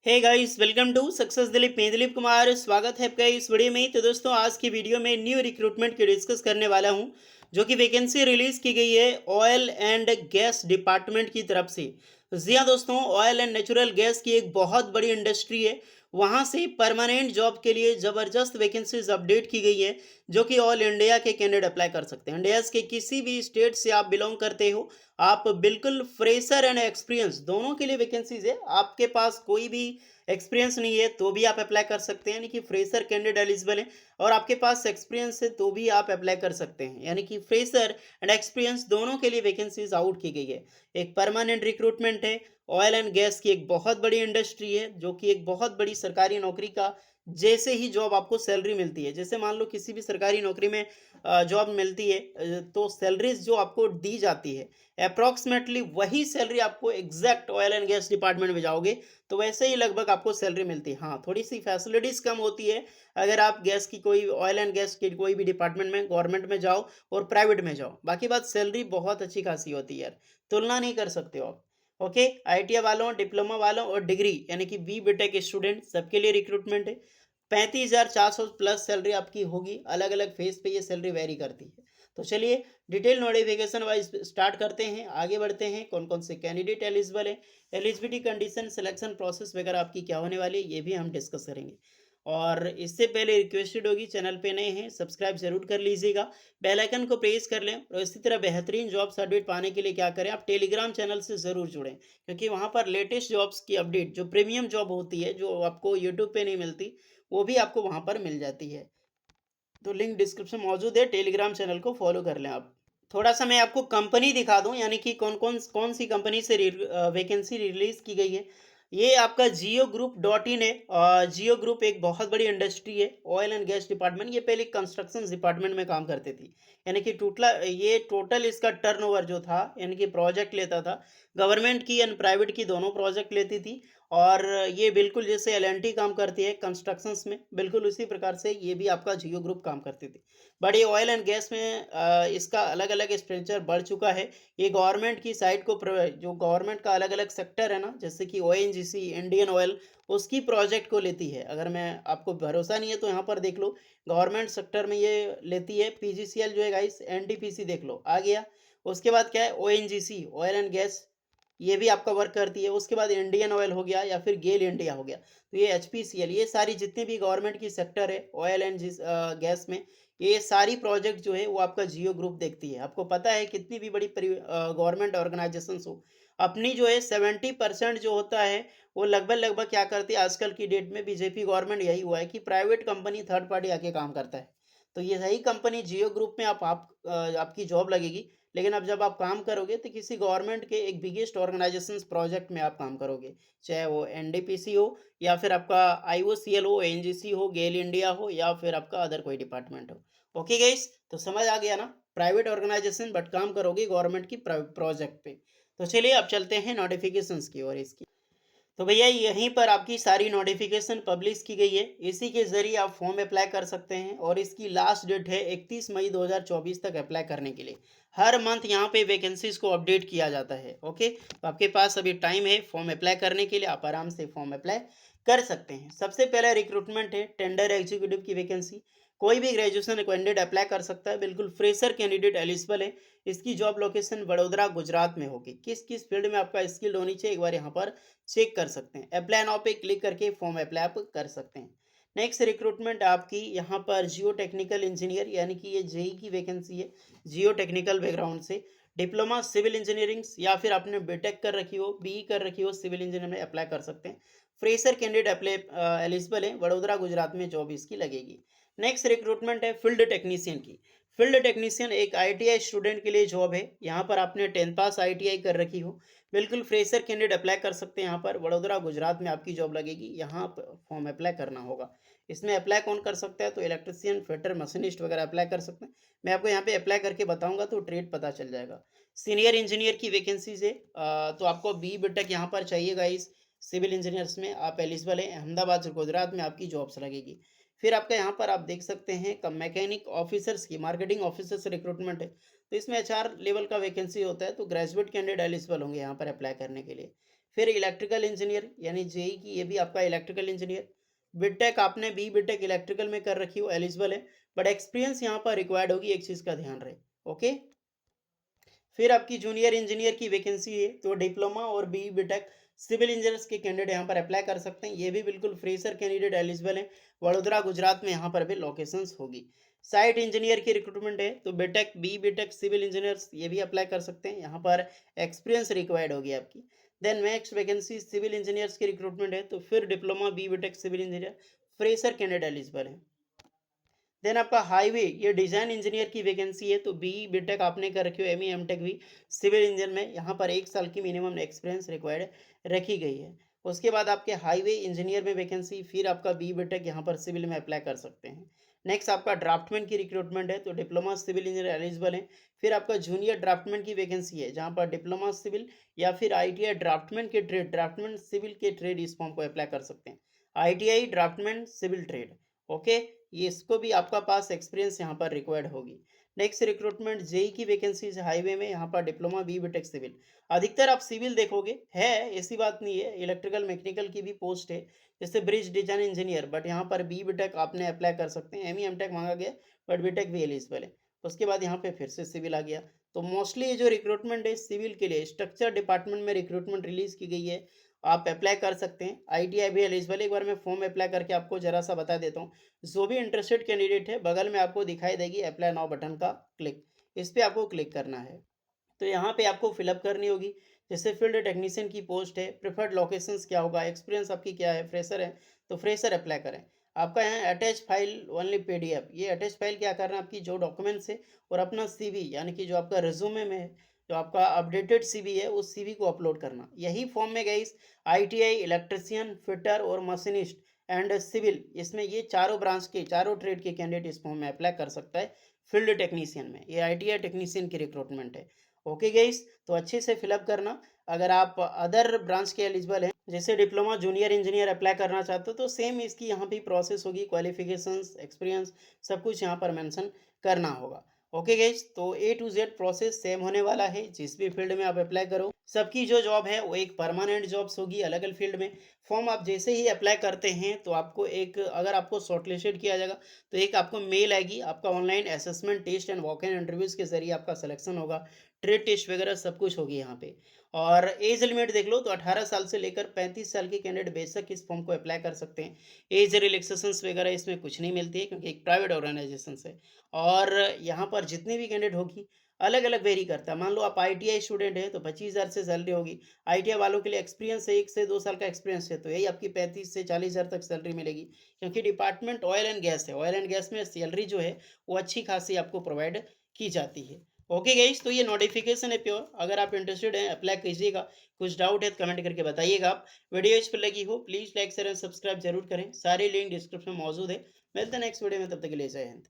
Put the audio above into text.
Hey guys, welcome to success Dilip. मैं दिलीप कुमार स्वागत है आपका इस वीडियो में। तो दोस्तों, आज की वीडियो में न्यू रिक्रूटमेंट की डिस्कस करने वाला हूं, जो कि वैकेंसी रिलीज की गई है ऑयल एंड गैस डिपार्टमेंट की तरफ से। जी हाँ दोस्तों, ऑयल एंड नेचुरल गैस की एक बहुत बड़ी इंडस्ट्री है। वहां से परमानेंट जॉब के लिए जबरदस्त वैकेंसीज अपडेट की गई है, जो कि ऑल इंडिया के कैंडिडेट अप्लाई कर सकते हैं। इंडिया के किसी भी स्टेट से आप बिलोंग करते हो, आप बिल्कुल फ्रेशर एंड एक्सपीरियंस दोनों के लिए वैकेंसीज है। आपके पास कोई भी एक्सपीरियंस नहीं है तो भी आप अप्लाई कर सकते हैं, यानी कि फ्रेशर कैंडिडेट एलिजिबल है। और आपके पास एक्सपीरियंस है तो भी आप अप्लाई कर सकते हैं, यानी कि फ्रेशर एंड एक्सपीरियंस दोनों के लिए वैकेंसीज आउट की गई है। एक परमानेंट रिक्रूटमेंट है। ऑयल एंड गैस की एक बहुत बड़ी इंडस्ट्री है, जो कि एक बहुत बड़ी सरकारी नौकरी का जैसे ही जॉब आपको सैलरी मिलती है, जैसे मान लो किसी भी सरकारी नौकरी में जॉब मिलती है, तो सैलरीज जो आपको दी जाती है अप्रॉक्सीमेटली वही सैलरी आपको exact oil and gas department में जाओगे तो वैसे ही लगभग आपको सैलरी मिलती है। हाँ, थोड़ी सी फैसिलिटीज कम होती है अगर आप गैस की कोई ऑयल एंड गैस की कोई भी डिपार्टमेंट में गवर्नमेंट में जाओ और प्राइवेट में जाओ। बाकी बात सैलरी बहुत अच्छी खासी होती है यार, तुलना नहीं कर सकते हो आप। ओके, आईटीआई वालों, डिप्लोमा वालों और डिग्री यानी कि बी बीटेक स्टूडेंट सबके लिए रिक्रूटमेंट है। 35,400 प्लस सैलरी आपकी होगी। अलग अलग फेज पे ये सैलरी वेरी करती है। तो चलिए डिटेल नोटिफिकेशन वाइज स्टार्ट करते हैं, आगे बढ़ते हैं। कौन कौन से कैंडिडेट एलिजिबल है, एलिजिबिलिटी कंडीशन, सिलेक्शन प्रोसेस वगैरह आपकी क्या होने वाली है, ये भी हम डिस्कस करेंगे। और इससे पहले रिक्वेस्टेड होगी, चैनल पे नए हैं सब्सक्राइब जरूर कर लीजिएगा, बेल आइकन को प्रेस कर लें। और इसी तरह बेहतरीन जॉब्स अपडेट पाने के लिए क्या करें, आप टेलीग्राम चैनल से ज़रूर जुड़ें, क्योंकि वहाँ पर लेटेस्ट जॉब्स की अपडेट जो प्रीमियम जॉब होती है, जो आपको यूट्यूब पे नहीं मिलती, वो भी आपको वहाँ पर मिल जाती है। तो लिंक डिस्क्रिप्शन मौजूद है, टेलीग्राम चैनल को फॉलो कर लें आप। थोड़ा सा मैं आपको कंपनी दिखा दूं, यानी कि कौन सी कंपनी से वैकेंसी रिलीज की गई है। ये आपका जियो ग्रुप डॉट इन है। जियो ग्रुप एक बहुत बड़ी इंडस्ट्री है, ऑयल एंड गैस डिपार्टमेंट। ये पहले कंस्ट्रक्शन डिपार्टमेंट में काम करती थी, यानी कि टोटल इसका टर्नओवर जो था, यानी कि प्रोजेक्ट लेता था, गवर्नमेंट की एंड प्राइवेट की दोनों प्रोजेक्ट लेती थी। और ये बिल्कुल जैसे एल काम करती है कंस्ट्रक्शंस में, बिल्कुल उसी प्रकार से ये भी आपका जियो ग्रुप काम करती थी। बट ये ऑयल एंड गैस में इसका अलग अलग एक्सपेंडिचर बढ़ चुका है। ये गवर्नमेंट की साइड को जो गवर्नमेंट का अलग अलग सेक्टर है ना, जैसे कि ओएनजीसी, इंडियन ऑयल, उसकी प्रोजेक्ट को लेती है। अगर मैं आपको भरोसा नहीं है तो यहाँ पर देख लो, गवर्नमेंट सेक्टर में ये लेती है। पीजीसीएल जो है गाइस, एनटीपीसी देख लो आ गया। उसके बाद क्या है, ओएनजीसी, ऑयल एंड गैस, ये भी आपका वर्क करती है। उसके बाद इंडियन ऑयल हो गया या फिर गेल इंडिया हो गया। तो ये एचपीसीएल, ये सारी जितनी भी गवर्नमेंट की सेक्टर है ऑयल एंड गैस में, ये सारी प्रोजेक्ट जो है वो आपका जियो ग्रुप देखती है। आपको पता है कितनी भी बड़ी गवर्नमेंट ऑर्गेनाइजेशंस हो, अपनी जो है 70% जो होता है वो लगभग लगभग क्या करती है, आजकल की डेट में बीजेपी गवर्नमेंट यही हुआ है कि प्राइवेट कंपनी, थर्ड पार्टी आके काम करता है। तो ये सही कंपनी जियो ग्रुप में आपकी जॉब लगेगी। लेकिन अब जब आप काम करोगे तो किसी गवर्नमेंट के एक बिगेस्ट ऑर्गेनाइजेशंस प्रोजेक्ट में आप काम करोगे, चाहे वो एनडीपीसी हो या फिर आपका आईओसीएल हो, एनजीसी हो, गेल इंडिया हो या फिर आपका अदर कोई डिपार्टमेंट हो। ओके गाइस, तो समझ आ गया ना, प्राइवेट ऑर्गेनाइजेशन बट काम करोगे गवर्नमेंट की प्रोजेक्ट पे। तो चलिए अब चलते हैं नोटिफिकेशंस की ओर इसकी। तो भैया यहीं पर आपकी सारी नोटिफिकेशन पब्लिश की गई है। इसी के ज़रिए आप फॉर्म अप्लाई कर सकते हैं और इसकी लास्ट डेट है 31 मई 2024 तक अप्लाई करने के लिए। हर मंथ यहाँ पे वैकेंसीज को अपडेट किया जाता है। ओके, तो आपके पास अभी टाइम है फॉर्म अप्लाई करने के लिए, आप आराम से फॉर्म अप्लाई कर सकते हैं। सबसे पहला रिक्रूटमेंट है टेंडर एग्जीक्यूटिव की वैकेंसी। कोई भी ग्रेजुएशन कैंडिडेट अप्लाई कर सकता है, बिल्कुल फ्रेशर कैंडिडेट एलिजिबल है। इसकी जॉब लोकेशन वडोदरा गुजरात में होगी। किस किस फील्ड में आपका स्किल्ड होनी चाहिए एक बार यहाँ पर चेक कर सकते हैं। अप्लाई नाउ पे क्लिक करके फॉर्म अप्लाई आप कर सकते हैं। नेक्स्ट रिक्रूटमेंट आपकी यहाँ पर जियो टेक्निकल इंजीनियर, यानी कि ये जेई की वैकेंसी है। जियो टेक्निकल बैकग्राउंड से डिप्लोमा सिविल इंजीनियरिंग या फिर आपने बीटेक कर रखी हो, बीई कर रखी हो, सिविल इंजीनियर में अप्लाई कर सकते हैं। फ्रेशर कैंडिडेट अप्लाई एलिजिबल है, वडोदरा गुजरात में जॉब इसकी लगेगी। नेक्स्ट रिक्रूटमेंट है फील्ड टेक्नीशियन की। फील्ड टेक्नीशियन एक आईटीआई स्टूडेंट के लिए जॉब है। यहाँ पर आपने 10th पास आईटीआई कर रखी हो, बिल्कुल फ्रेशर कैंडिडेट अप्लाई कर सकते हैं। यहाँ पर वडोदरा गुजरात में आपकी जॉब लगेगी, यहाँ फॉर्म अप्लाई करना होगा। इसमें अप्लाई कौन कर सकता है, तो इलेक्ट्रिशियन, फिटर, मशीनिस्ट वगैरह अप्लाई कर सकते हैं। मैं आपको यहाँ पे अप्लाई करके बताऊंगा तो ट्रेड पता चल जाएगा। सीनियर इंजीनियर की वैकेंसीज है। तो आपको बी बीटेक यहाँ पर चाहिएगा। इस सिविल इंजीनियर्स में आप एलिजिबल हैं, अहमदाबाद गुजरात में आपकी जॉब्स लगेगी। फिर आपका यहाँ पर आप देख सकते हैं मैकेनिक ऑफिसर्स की, मार्केटिंग ऑफिसर्स रिक्रूटमेंट है। तो इसमें एचआर लेवल का वैकेंसी होता है, तो ग्रेजुएट कैंडिडेट एलिजिबल होंगे यहाँ पर अप्लाई करने के लिए। फिर इलेक्ट्रिकल इंजीनियर यानी जेई की, ये भी आपका इलेक्ट्रिकल इंजीनियर। बीटेक आपने बी बीटेक इलेक्ट्रिकल में कर रखी हो, एलिजिबल है, बट एक्सपीरियंस यहाँ पर रिक्वायर्ड होगी, एक चीज़ का ध्यान रहे। ओके। फिर आपकी जूनियर इंजीनियर की वैकेंसी है, तो डिप्लोमा और बी बीटेक सिविल इंजीनियर्स के कैंडिडेट यहाँ पर अप्लाई कर सकते हैं। ये भी बिल्कुल फ्रेशर कैंडिडेट एलिजिबल है। वडोदरा गुजरात में यहाँ पर भी लोकेशंस होगी। साइट इंजीनियर की रिक्रूटमेंट है, तो BTech B BTech civil engineers ये भी अप्लाई कर सकते हैं। यहाँ पर एक्सपीरियंस रिक्वायर्ड होगी आपकी। Then next vacancy civil engineers की रिक्रूटमेंट है, तो फिर diploma B BTech civil engineer fresher candidate eligible है। देन आपका हाईवे, ये डिजाइन इंजीनियर की वैकेंसी है, तो बी बीटेक आपने कर रखी हो, एम ई एम टेक भी सिविल इंजीनियर में, यहाँ पर 1 साल की मिनिमम एक्सपीरियंस रिक्वायर्ड रखी गई है। उसके बाद आपके हाईवे इंजीनियर में वैकेंसी, फिर आपका बी बीटेक यहाँ पर सिविल में अप्लाई कर सकते हैं। नेक्स्ट आपका ड्राफ्टमैन की रिक्रूटमेंट है, तो डिप्लोमा सिविल इंजीनियर एलिजिबल है। फिर आपका जूनियर ड्राफ्टमैन की वैकेंसी है, जहाँ पर डिप्लोमा सिविल या फिर आईटीआई ड्राफ्टमैन के ट्रेड, ड्राफ्टमैन सिविल के ट्रेड, इस फॉर्म को अप्लाई कर सकते हैं। ITI draftsman civil trade. Okay, ये इसको भी आपका पास एक्सपीरियंस यहाँ पर रिक्वायर्ड होगी। नेक्स्ट रिक्रूटमेंट जेई की वैकेंसीज हाईवे में, यहाँ पर डिप्लोमा बी बीटेक सिविल। अधिकतर आप सिविल देखोगे, है ऐसी बात नहीं है, इलेक्ट्रिकल मैकेनिकल की भी पोस्ट है, जैसे ब्रिज डिजाइन इंजीनियर, बट यहाँ पर बी बीटेक आपने अप्लाई कर सकते हैं। एम ई एम टेक मांगा गया, बट बीटेक भी एलिजिबल है। उसके बाद यहाँ पे फिर से सिविल आ गया। तो मोस्टली ये जो रिक्रूटमेंट है सिविल के लिए, स्ट्रक्चर डिपार्टमेंट में रिक्रूटमेंट रिलीज की गई है, आप अप्लाई कर सकते हैं। आईटीआई भी एलिजिबल है। एक बार मैं फॉर्म अप्लाई करके आपको जरा सा बता देता हूँ। जो भी इंटरेस्टेड कैंडिडेट है, बगल में आपको दिखाई देगी अप्लाई नाउ बटन का क्लिक, इस पे आपको क्लिक करना है। तो यहाँ पे आपको फिलअप करनी होगी। जैसे फील्ड टेक्नीशियन की पोस्ट है, प्रेफर्ड लोकेशंस क्या होगा, एक्सपीरियंस आपकी क्या है, फ्रेशर है तो फ्रेशर अप्लाई करें। आपका यहाँ अटैच फाइल ओनली पीडीएफ, ये अटैच फाइल क्या करना है, आपकी जो डॉक्यूमेंट्स है और अपना सीवी, यानी कि जो आपका रिज्यूमे में है, जो आपका अपडेटेड सीवी है, उस सीवी को अपलोड करना। यही फॉर्म में गाइस आईटीआई इलेक्ट्रिशियन, फिटर और मशीनिस्ट एंड सिविल, इसमें ये चारों ब्रांच के, चारों ट्रेड के कैंडिडेट इस फॉर्म में अप्लाई कर सकता है। फील्ड टेक्नीशियन में, ये आईटीआई टेक्नीशियन की रिक्रूटमेंट है। ओके गाइस, तो अच्छे से फिलअप करना। अगर आप अदर ब्रांच के एलिजिबल हैं, जैसे डिप्लोमा जूनियर इंजीनियर अप्लाई करना चाहते हो, तो सेम इसकी यहाँ भी प्रोसेस होगी, क्वालिफिकेशंस, एक्सपीरियंस, सब कुछ यहाँ पर मेंशन करना होगा। ओके गाइस, तो ए टू जेड प्रोसेस सेम होने वाला है, जिस भी फील्ड में आप अप्लाई करो। सबकी जो जॉब है वो एक परमानेंट जॉब्स होगी, अलग अलग फील्ड में। फॉर्म आप जैसे ही अप्लाई करते हैं, तो आपको एक, अगर आपको शॉर्टलिस्टेड किया जाएगा, तो एक आपको मेल आएगी, आपका online assessment test and walk in interviews के जरिए आपका सिलेक्शन होगा। ट्रेड टेस्ट वगैरह सब कुछ होगी यहाँ पे। और एज लिमिट देख लो, तो 18 साल से लेकर 35 साल के कैंडिडेट बेशक इस फॉर्म को अप्लाई कर सकते हैं। एज रिलैक्सेशंस वगैरह इसमें कुछ नहीं मिलती है, क्योंकि एक प्राइवेट ऑर्गेनाइजेशन है। और यहाँ पर जितनी भी कैंडिडेट होगी, अलग अलग वेरी करता है। मान लो आप आईटीआई स्टूडेंट है, तो 25,000 से सैलरी होगी। आईटीआई वालों के लिए एक्सपीरियंस है, 1 से 2 साल का एक्सपीरियंस है, तो यही आपकी 35 से 40,000 तक सैलरी मिलेगी। क्योंकि डिपार्टमेंट ऑयल एंड गैस है, ऑयल एंड गैस में सैलरी जो है वो अच्छी खासी आपको प्रोवाइड की जाती है। ओके गाइस, तो ये नोटिफिकेशन है प्योर। अगर आप इंटरेस्टेड हैं, अप्लाई कीजिएगा। कुछ डाउट है तो कमेंट करके बताइएगा आप। वीडियो इस पर लगी हो, please like share and subscribe जरूर करें। सारे लिंक डिस्क्रिप्शन में मौजूद है। मिलते हैं नेक्स्ट वीडियो में, तब तक के लिए जय हिंद।